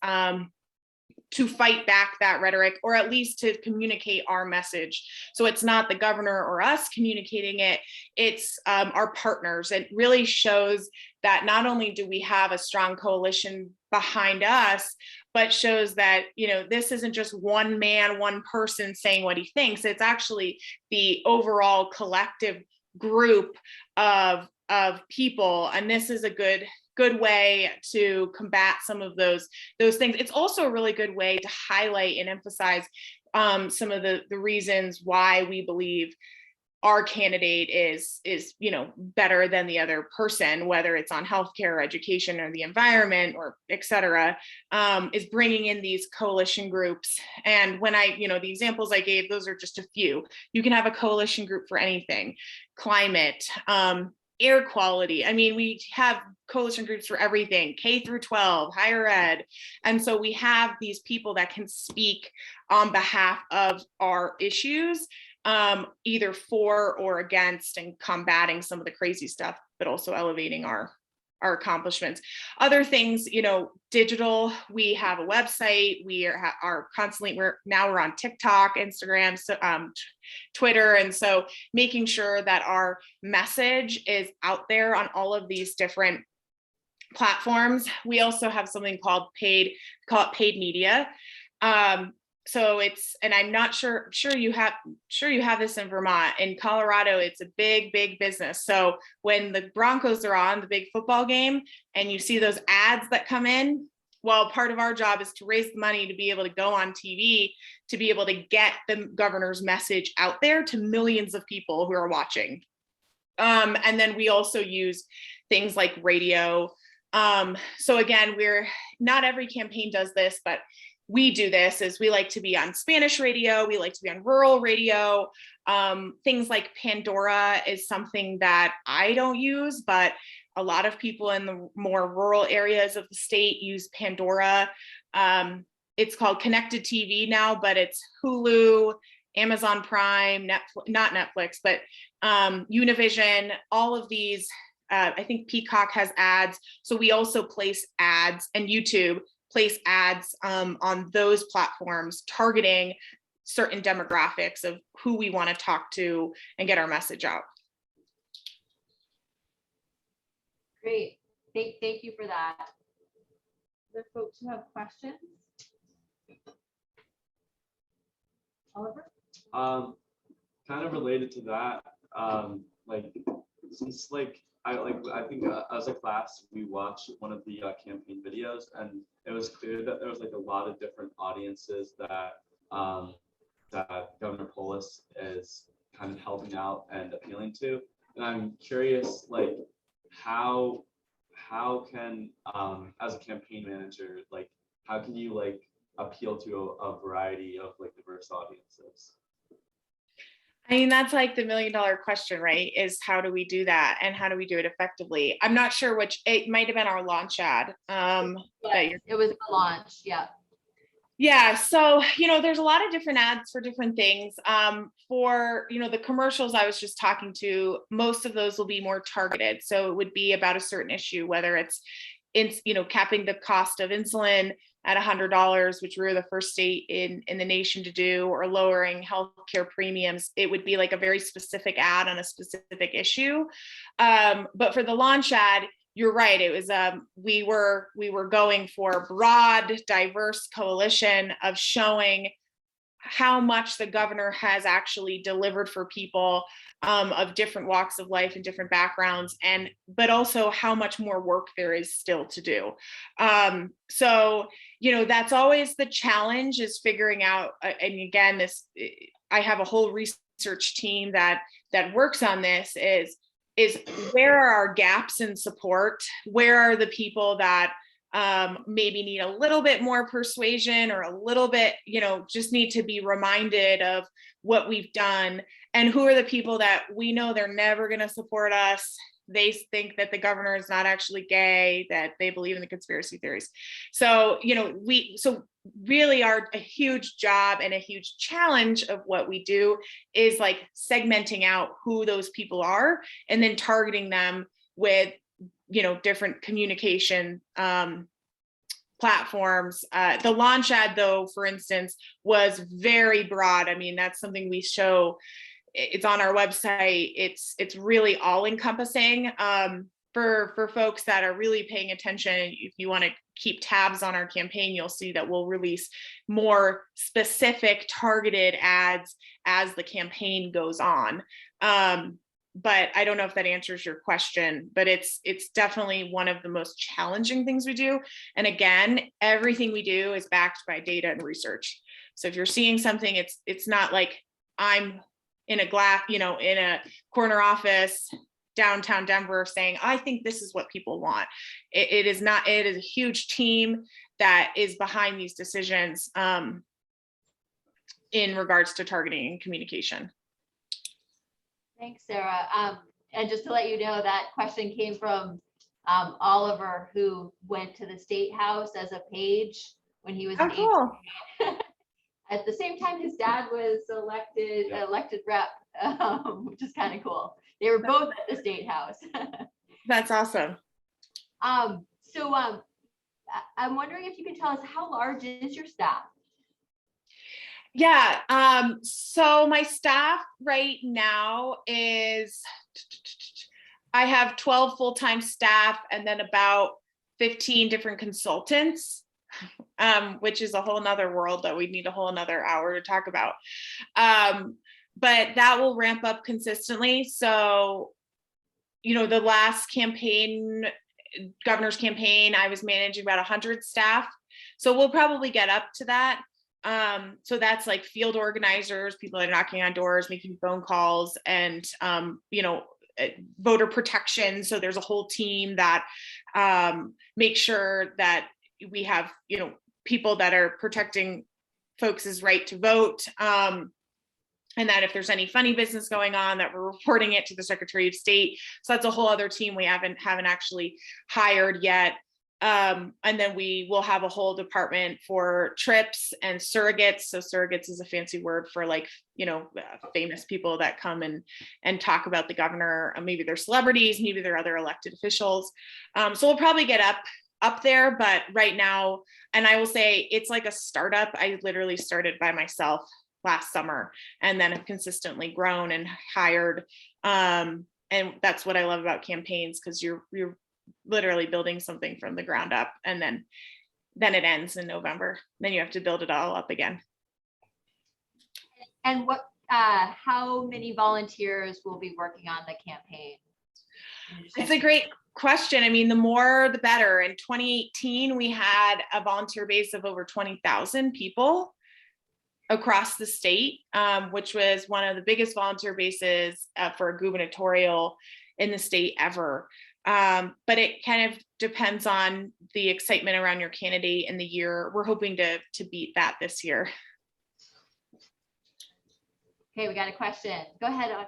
to fight back that rhetoric, or at least to communicate our message. So it's not the governor or us communicating it, it's our partners. It really shows that not only do we have a strong coalition behind us, but shows that, this isn't just one man, one person saying what he thinks. It's actually the overall collective group of people. And this is a good way to combat some of those things. It's also a really good way to highlight and emphasize some of the reasons why we believe our candidate is better than the other person, whether it's on healthcare, education, or the environment, or et cetera, is bringing in these coalition groups. And when the examples I gave, those are just a few. You can have a coalition group for anything: climate, air quality. I mean, we have coalition groups for everything, K through 12, higher ed. And so we have these people that can speak on behalf of our issues, either for or against, and combating some of the crazy stuff, but also elevating our accomplishments. Other things, digital, we have a website, we are constantly, we're on TikTok, Instagram, so, Twitter. And so making sure that our message is out there on all of these different platforms. We also have something called paid media. So it's, and I'm not sure you have this in Vermont. In Colorado, it's a big business. So when the Broncos are on the big football game and you see those ads that come in, well, part of our job is to raise the money to be able to go on TV, to be able to get the governor's message out there to millions of people who are watching. And then we also use things like radio. So again, not every campaign does this, but we do this, is we like to be on Spanish radio. We like to be on rural radio. Things like Pandora is something that I don't use, but a lot of people in the more rural areas of the state use Pandora. It's called Connected TV now, but it's Hulu, Amazon Prime, not Netflix, but Univision, all of these. I think Peacock has ads. So we also place ads, and YouTube place ads on those platforms targeting certain demographics of who we want to talk to and get our message out. Great. Thank you for that. Other folks who have questions? Oliver? Kind of related to that, since I think as a class, we watched one of the campaign videos, and it was clear that there was a lot of different audiences that Governor Polis is kind of helping out and appealing to. And I'm curious, how how can, as a campaign manager, like, how can you like appeal to a variety of like diverse audiences? I mean, that's like the $1 million question, right? Is how do we do that and how do we do it effectively? I'm not sure which, it might have been our launch ad. That you're It was a launch, yeah. Yeah, so there's a lot of different ads for different things. For the commercials I was just talking to, most of those will be more targeted. So it would be about a certain issue, whether it's capping the cost of insulin at $100, which we're the first state in the nation to do, or lowering healthcare premiums. It would be like a very specific ad on a specific issue. But for the launch ad, you're right. It was we were going for a broad, diverse coalition of showing how much the governor has actually delivered for people of different walks of life and different backgrounds, but also how much more work there is still to do. So that's always the challenge, is figuring out. And again, I have a whole research team that works on this. Is where are our gaps in support? Where are the people that maybe need a little bit more persuasion, or a little bit, just need to be reminded of what we've done? And who are the people that we know they're never going to support us? They think that the governor is not actually gay, that they believe in the conspiracy theories. So, really a huge job and a huge challenge of what we do is like segmenting out who those people are and then targeting them with, different communication platforms. The launch ad, though, for instance, was very broad. I mean, that's something we show. It's on our website. It's really all encompassing. For folks that are really paying attention, if you want to keep tabs on our campaign, you'll see that we'll release more specific targeted ads as the campaign goes on. But I don't know if that answers your question, but it's definitely one of the most challenging things we do. And again, everything we do is backed by data and research. So if you're seeing something, it's not like I'm in a corner office downtown Denver saying, I think this is what people want. It is not. It is a huge team that is behind these decisions in regards to targeting and communication. Thanks, Sarah. And just to let you know, that question came from Oliver, who went to the State House as a page when he was an Cool. At the same time, his dad was elected rep, which is kind of cool. They were both at the State House. That's awesome. So I'm wondering if you could tell us, how large is your staff? Yeah. So my staff right now is, I have 12 full-time staff and then about 15 different consultants, which is a whole nother world that we need a whole nother hour to talk about. But that will ramp up consistently. So, the last campaign, governor's campaign, I was managing about 100 staff. So we'll probably get up to that. So that's like field organizers, people that are knocking on doors, making phone calls, and, voter protection. So there's a whole team that make sure that we have, people that are protecting folks' right to vote. And that if there's any funny business going on, that we're reporting it to the Secretary of State. So that's a whole other team we haven't actually hired yet. And then we will have a whole department for trips and surrogates. So surrogates is a fancy word for famous people that come and talk about the governor. Maybe they're celebrities, maybe they're other elected officials. So we'll probably get up there, but right now, and I will say it's like a startup. I literally started by myself last summer and then have consistently grown and hired. And that's what I love about campaigns, because you're literally building something from the ground up, and then it ends in November. Then you have to build it all up again. And how many volunteers will be working on the campaign? It's a great question. I mean, the more, the better. In 2018, we had a volunteer base of over 20,000 people across the state, which was one of the biggest volunteer bases for a gubernatorial in the state ever. But it kind of depends on the excitement around your candidate and the year. We're hoping to beat that this year. Okay, we got a question. Go ahead, Audrey.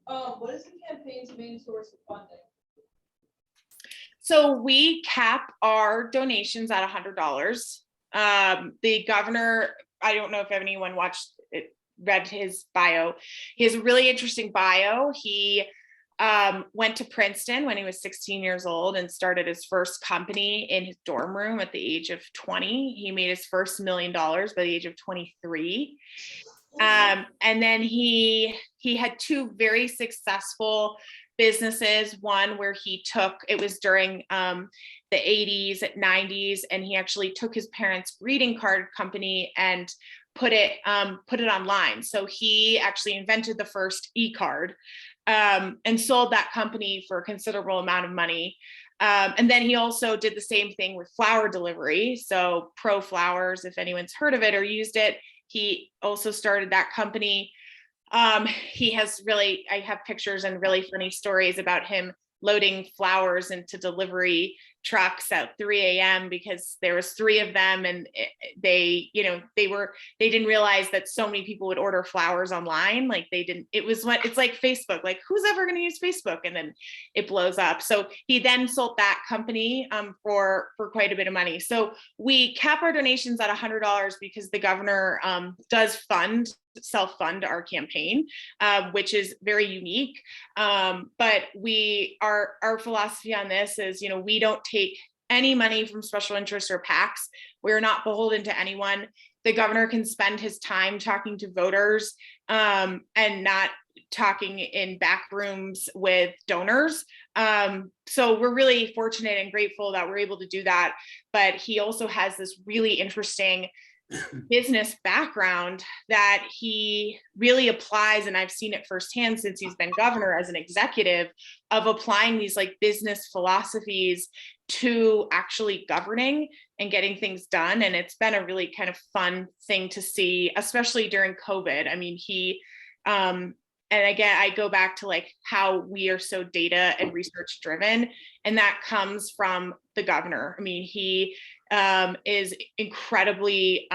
What is the campaign's main source of funding? So we cap our donations at $100. The governor, I don't know if anyone read his bio. He has a really interesting bio. He went to Princeton when he was 16 years old and started his first company in his dorm room at the age of 20. He made his first $1 million by the age of 23. And then he had two very successful businesses. One where it was during the 80s, 90s, and he actually took his parents' greeting card company and put it online. So he actually invented the first e-card and sold that company for a considerable amount of money. And then he also did the same thing with flower delivery. So Pro Flowers, if anyone's heard of it or used it, he also started that company. He has I have pictures and really funny stories about him loading flowers into delivery trucks at 3 a.m. because there was 3 of them, and they didn't realize that so many people would order flowers online. Like it's like Facebook, like who's ever going to use Facebook? And then it blows up. So he then sold that company for quite a bit of money. So we cap our donations at $100 because the governor does self-fund our campaign, which is very unique. But our philosophy on this is, we don't take any money from special interests or PACs. We're not beholden to anyone. The governor can spend his time talking to voters and not talking in back rooms with donors. So we're really fortunate and grateful that we're able to do that. But he also has this really interesting business background that he really applies, and I've seen it firsthand since he's been governor as an executive, of applying these like business philosophies to actually governing and getting things done. And it's been a really kind of fun thing to see, especially during COVID. I mean, and again, I go back to like how we are so data and research driven, and that comes from the governor. I mean, he is incredibly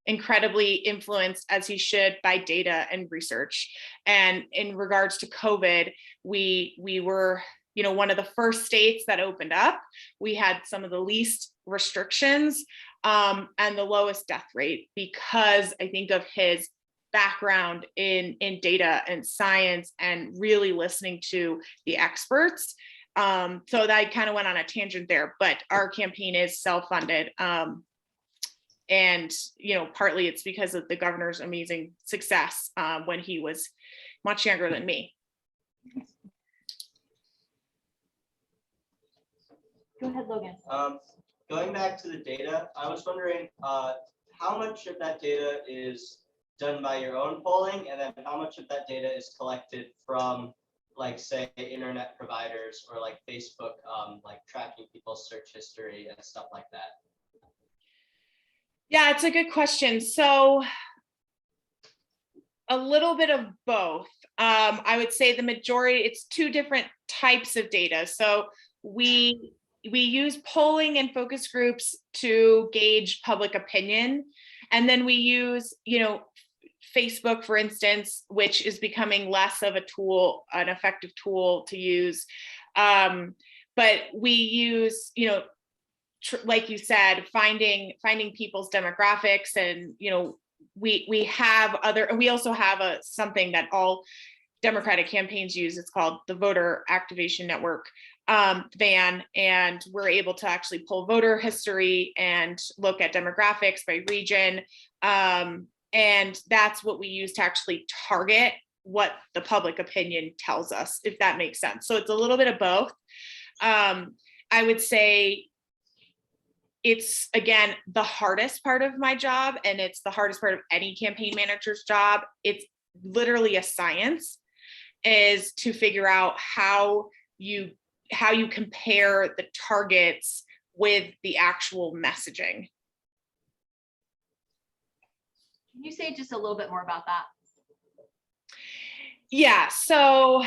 influenced, as he should, by data and research. And in regards to COVID, we were, one of the first states that opened up. We had some of the least restrictions and the lowest death rate because I think of his background in data and science and really listening to the experts. So that kind of went on a tangent there, but our campaign is self-funded. And, partly it's because of the governor's amazing success when he was much younger than me. Go ahead, Logan. Going back to the data, I was wondering how much of that data is done by your own polling, and then how much of that data is collected from, like, say, internet providers or like Facebook, like tracking people's search history and stuff like that? Yeah, it's a good question. So a little bit of both. I would say the majority, it's two different types of data. So we use polling and focus groups to gauge public opinion. And then we use, Facebook, for instance, which is becoming less of an effective tool to use. But we use, like you said, finding people's demographics, and, we also have something that all Democratic campaigns use. It's called the Voter Activation Network, VAN, and we're able to actually pull voter history and look at demographics by region. And that's what we use to actually target what the public opinion tells us, if that makes sense. So it's a little bit of both. I would say it's, again, the hardest part of my job, and it's the hardest part of any campaign manager's job. It's literally a science, is to figure out how you compare the targets with the actual messaging. Can you say just a little bit more about that? Yeah, so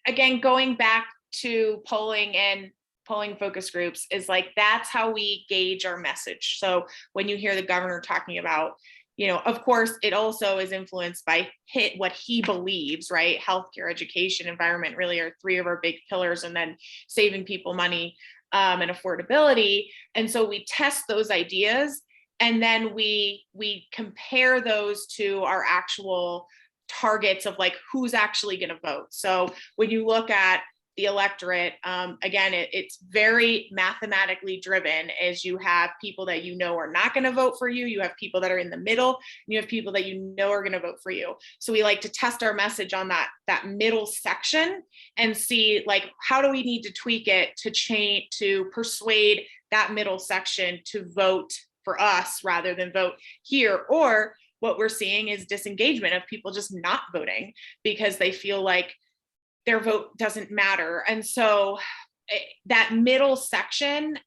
again, going back to polling and polling focus groups is like, that's how we gauge our message. So when you hear the governor talking about, of course, it also is influenced by what he believes, right? Healthcare, education, environment really are three of our big pillars, and then saving people money and affordability. And so we test those ideas, and then we compare those to our actual targets of like who's actually going to vote. So when you look at the electorate, again, it's very mathematically driven, as you have people that are not going to vote for you, you have people that are in the middle, and you have people that are going to vote for you. So we like to test our message on that middle section and see like, how do we need to tweak it to persuade that middle section to vote for us rather than vote here. Or what we're seeing is disengagement of people just not voting because they feel like their vote doesn't matter. And so that middle section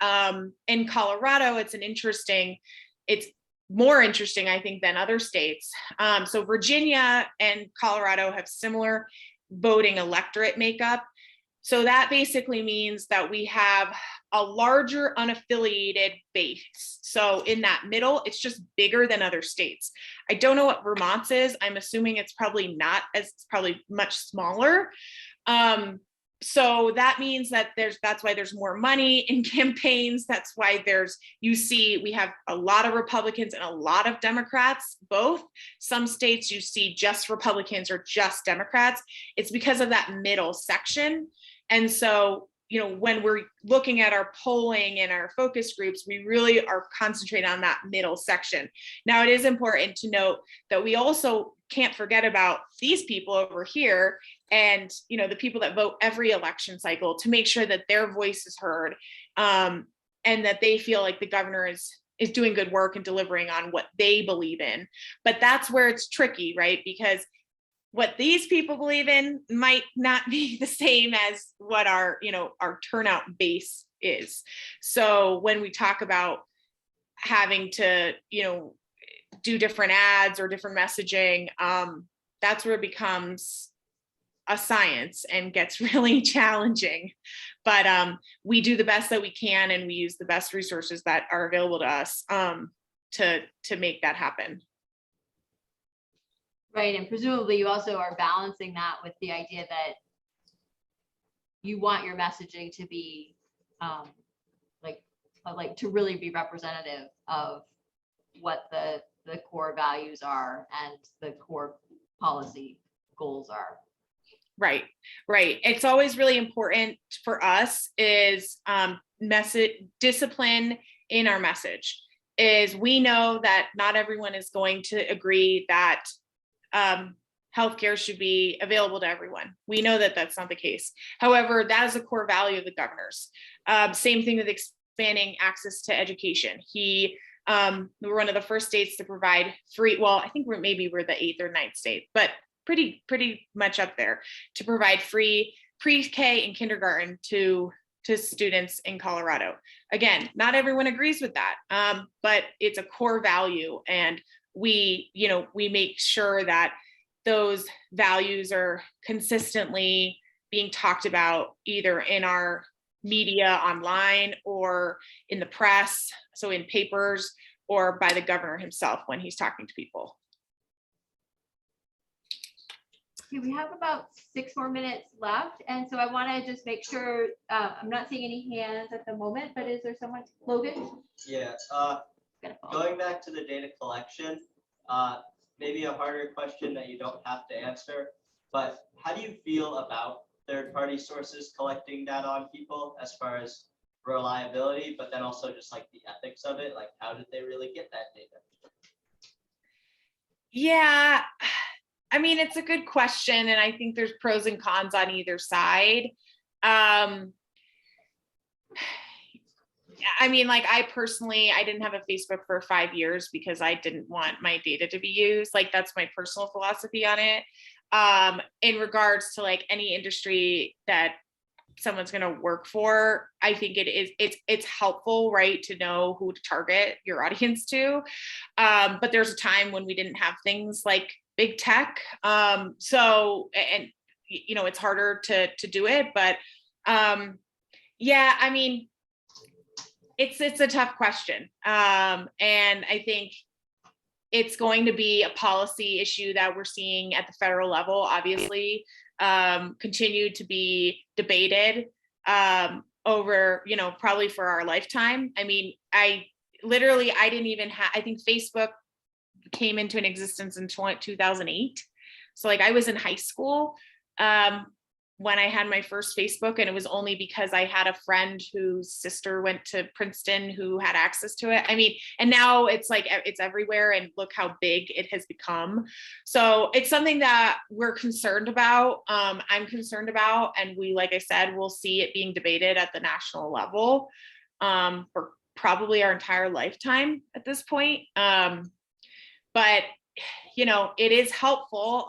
in Colorado, it's more interesting, I think, than other states. So Virginia and Colorado have similar voting electorate makeup. So that basically means that we have a larger unaffiliated base. So in that middle, it's just bigger than other states. I don't know what Vermont's is. I'm assuming it's probably much smaller. So that means that that's why there's more money in campaigns. That's why we have a lot of Republicans and a lot of Democrats, both. Some states you see just Republicans or just Democrats. It's because of that middle section. And so, when we're looking at our polling and our focus groups, we really are concentrating on that middle section. Now, it is important to note that we also can't forget about these people over here and, the people that vote every election cycle, to make sure that their voice is heard, and that they feel like the governor is doing good work and delivering on what they believe in. But that's where it's tricky, right? Because what these people believe in might not be the same as what our turnout base is. So when we talk about having to, do different ads or different messaging, that's where it becomes a science and gets really challenging. But we do the best that we can, and we use the best resources that are available to us to make that happen. Right, and presumably you also are balancing that with the idea that you want your messaging to be like to really be representative of what the core values are and the core policy goals are. Right. It's always really important for us is discipline in our message. Is we know that not everyone is going to agree that healthcare should be available to everyone. We know that that's not the case. However, that is a core value of the governor's. Same thing with expanding access to education. We're one of the first states to provide free, well, I think we're the 8th or 9th state, but pretty much up there, to provide free pre-K and kindergarten to students in Colorado. Again, not everyone agrees with that, but it's a core value, and we make sure that those values are consistently being talked about either in our media online or in the press, so in papers, or by the governor himself when he's talking to people. Okay, we have about 6 more minutes left, and so I want to just make sure, I'm not seeing any hands at the moment, but is there someone? Logan? Yeah, going back to the data collection, maybe a harder question that you don't have to answer, but how do you feel about third-party sources collecting data on people as far as reliability, but then also just like the ethics of it? Like, how did they really get that data? Yeah, I mean, it's a good question, and I think there's pros and cons on either side. I mean, like, I didn't have a Facebook for 5 years because I didn't want my data to be used. Like, that's my personal philosophy on it. In regards to like any industry that someone's going to work for, I think it's helpful, right, to know who to target your audience to. But there's a time when we didn't have things like big tech. So, and it's harder to do it, but yeah, I mean, it's a tough question. And I think it's going to be a policy issue that we're seeing at the federal level, obviously, continue to be debated over, probably for our lifetime. I mean, I didn't even have, I think Facebook came into an existence in 2008. So like I was in high school when I had my first Facebook, and it was only because I had a friend whose sister went to Princeton who had access to it. I mean, and now it's like, it's everywhere, and look how big it has become. So it's something that we're concerned about. I'm concerned about, and we, like I said, we'll see it being debated at the national level for probably our entire lifetime at this point. But, it is helpful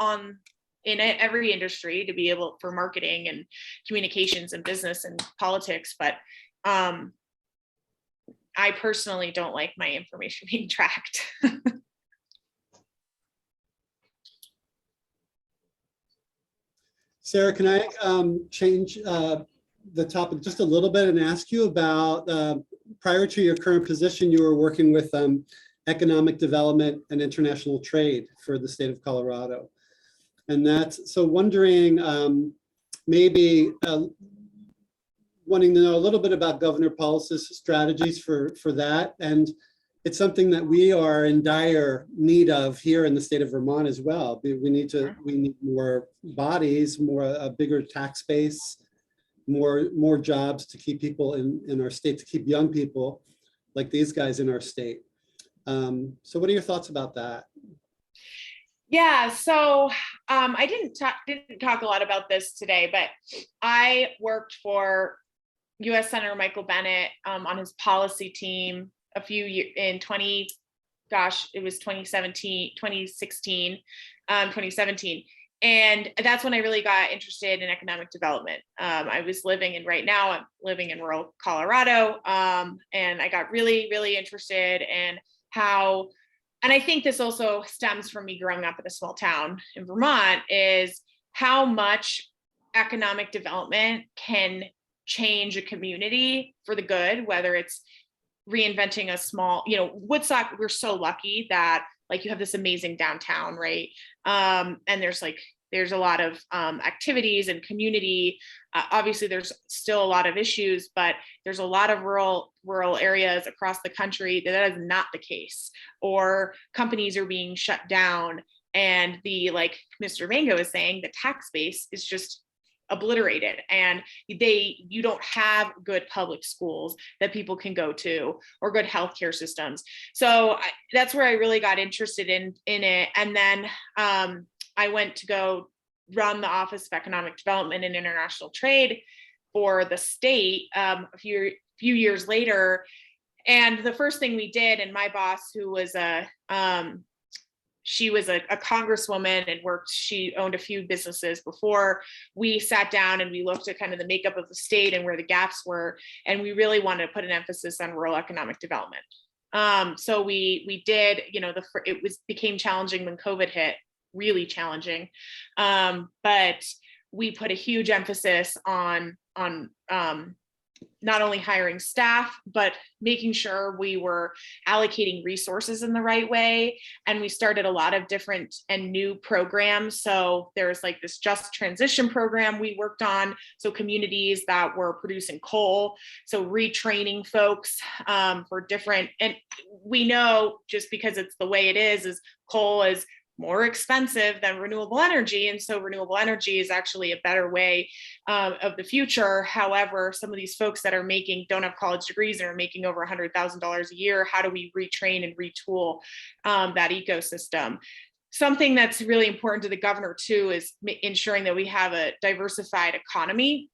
in every industry to be able for marketing and communications and business and politics. But I personally don't like my information being tracked. Sarah, can I change the topic just a little bit and ask you about, prior to your current position, you were working with economic development and international trade for the state of Colorado. And that's, so wondering, maybe wanting to know a little bit about Governor Polis' strategies for that. And it's something that we are in dire need of here in the state of Vermont as well. We need more bodies, a bigger tax base, more jobs to keep people in our state, to keep young people like these guys in our state. So what are your thoughts about that? Yeah, so I didn't talk a lot about this today, but I worked for U.S. Senator Michael Bennet on his policy team a few years in 2017. And that's when I really got interested in economic development. Right now I'm living in rural Colorado. And I got really, really interested in how, and I think this also stems from me growing up in a small town in Vermont, is how much economic development can change a community for the good, whether it's reinventing a small, Woodstock, we're so lucky that like you have this amazing downtown, right? And there's a lot of activities and community. Obviously, there's still a lot of issues, but there's a lot of rural areas across the country that is not the case, or companies are being shut down. And like Mr. Mango is saying, the tax base is just obliterated, and you don't have good public schools that people can go to, or good healthcare systems. So that's where I really got interested in it. And then I went to go run the Office of Economic Development and International Trade for the state a few years later. And the first thing we did, and my boss, who was she was a congresswoman and she owned a few businesses before, we sat down and we looked at kind of the makeup of the state and where the gaps were. And we really wanted to put an emphasis on rural economic development. So we did, became challenging when COVID hit, really challenging. But we put a huge emphasis on not only hiring staff, but making sure we were allocating resources in the right way. And we started a lot of different and new programs. So there's like this just transition program we worked on. So communities that were producing coal, so retraining folks for different, and we know just because it's the way it is coal is more expensive than renewable energy. And so renewable energy is actually a better way of the future. However, some of these folks that are don't have college degrees and are making over $100,000 a year, how do we retrain and retool that ecosystem? Something that's really important to the governor too is ensuring that we have a diversified economy.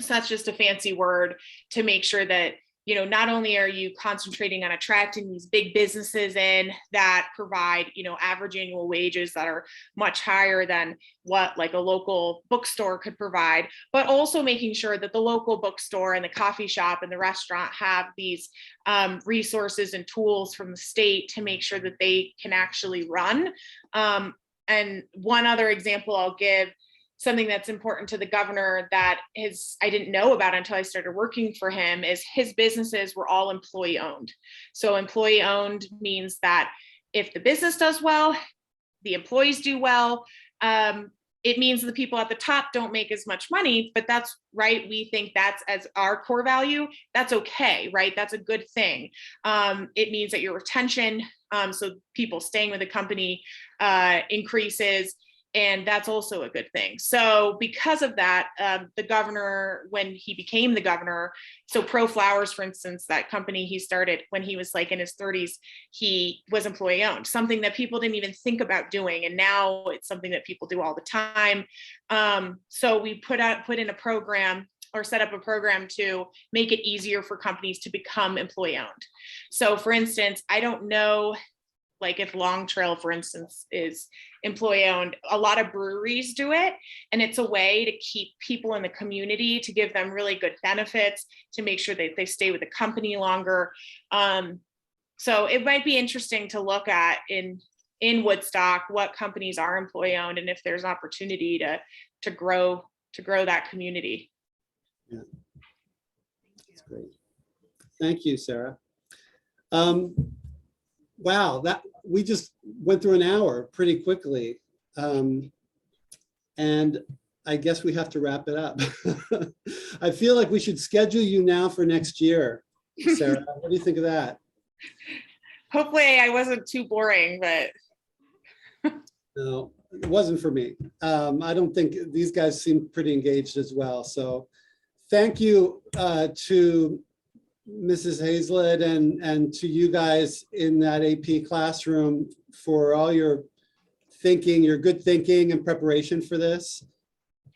So that's just a fancy word to make sure that not only are you concentrating on attracting these big businesses in that provide, average annual wages that are much higher than what like a local bookstore could provide, but also making sure that the local bookstore and the coffee shop and the restaurant have these resources and tools from the state to make sure that they can actually run. And one other example I'll give something that's important to the governor that I didn't know about until I started working for him is his businesses were all employee owned. So employee owned means that if the business does well, the employees do well. It means the people at the top don't make as much money, but that's right. We think that's as our core value. That's okay, right? That's a good thing. It means that your retention, so people staying with the company, increases. And that's also a good thing. So because of that, the governor, when he became the governor, so Pro Flowers, for instance, that company he started when he was like in his 30s, he was employee owned, something that people didn't even think about doing. And now it's something that people do all the time. So we put in a program or set up a program to make it easier for companies to become employee owned. So for instance, I don't know, like if Long Trail, for instance, is employee owned, a lot of breweries do it. And it's a way to keep people in the community, to give them really good benefits, to make sure that they stay with the company longer. So it might be interesting to look at in Woodstock, what companies are employee owned and if there's opportunity to grow that community. Yeah, that's great. Thank you, Sarah. Wow, that we just went through an hour pretty quickly. And I guess we have to wrap it up. I feel like we should schedule you now for next year, Sarah. What do you think of that? Hopefully I wasn't too boring, but. No, it wasn't for me. I don't think these guys seem pretty engaged as well. So thank you to Mrs. Hazlett and to you guys in that AP classroom for all your thinking, your good thinking and preparation for this.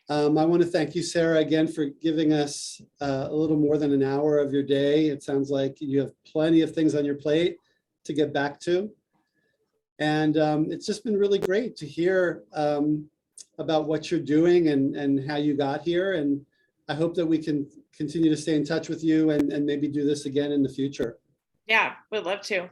I want to thank you, Sarah, again, for giving us a little more than an hour of your day. It sounds like you have plenty of things on your plate to get back to. And it's just been really great to hear about what you're doing and how you got here. And I hope that we can continue to stay in touch with you and maybe do this again in the future. Yeah, would love to.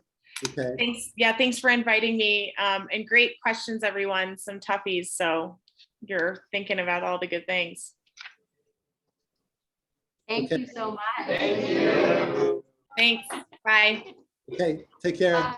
Okay. Thanks. Yeah, thanks for inviting me. And great questions, everyone. Some toughies. So you're thinking about all the good things. Thank Okay. you so much. Thank you. Thanks. Bye. Okay, take care. Bye.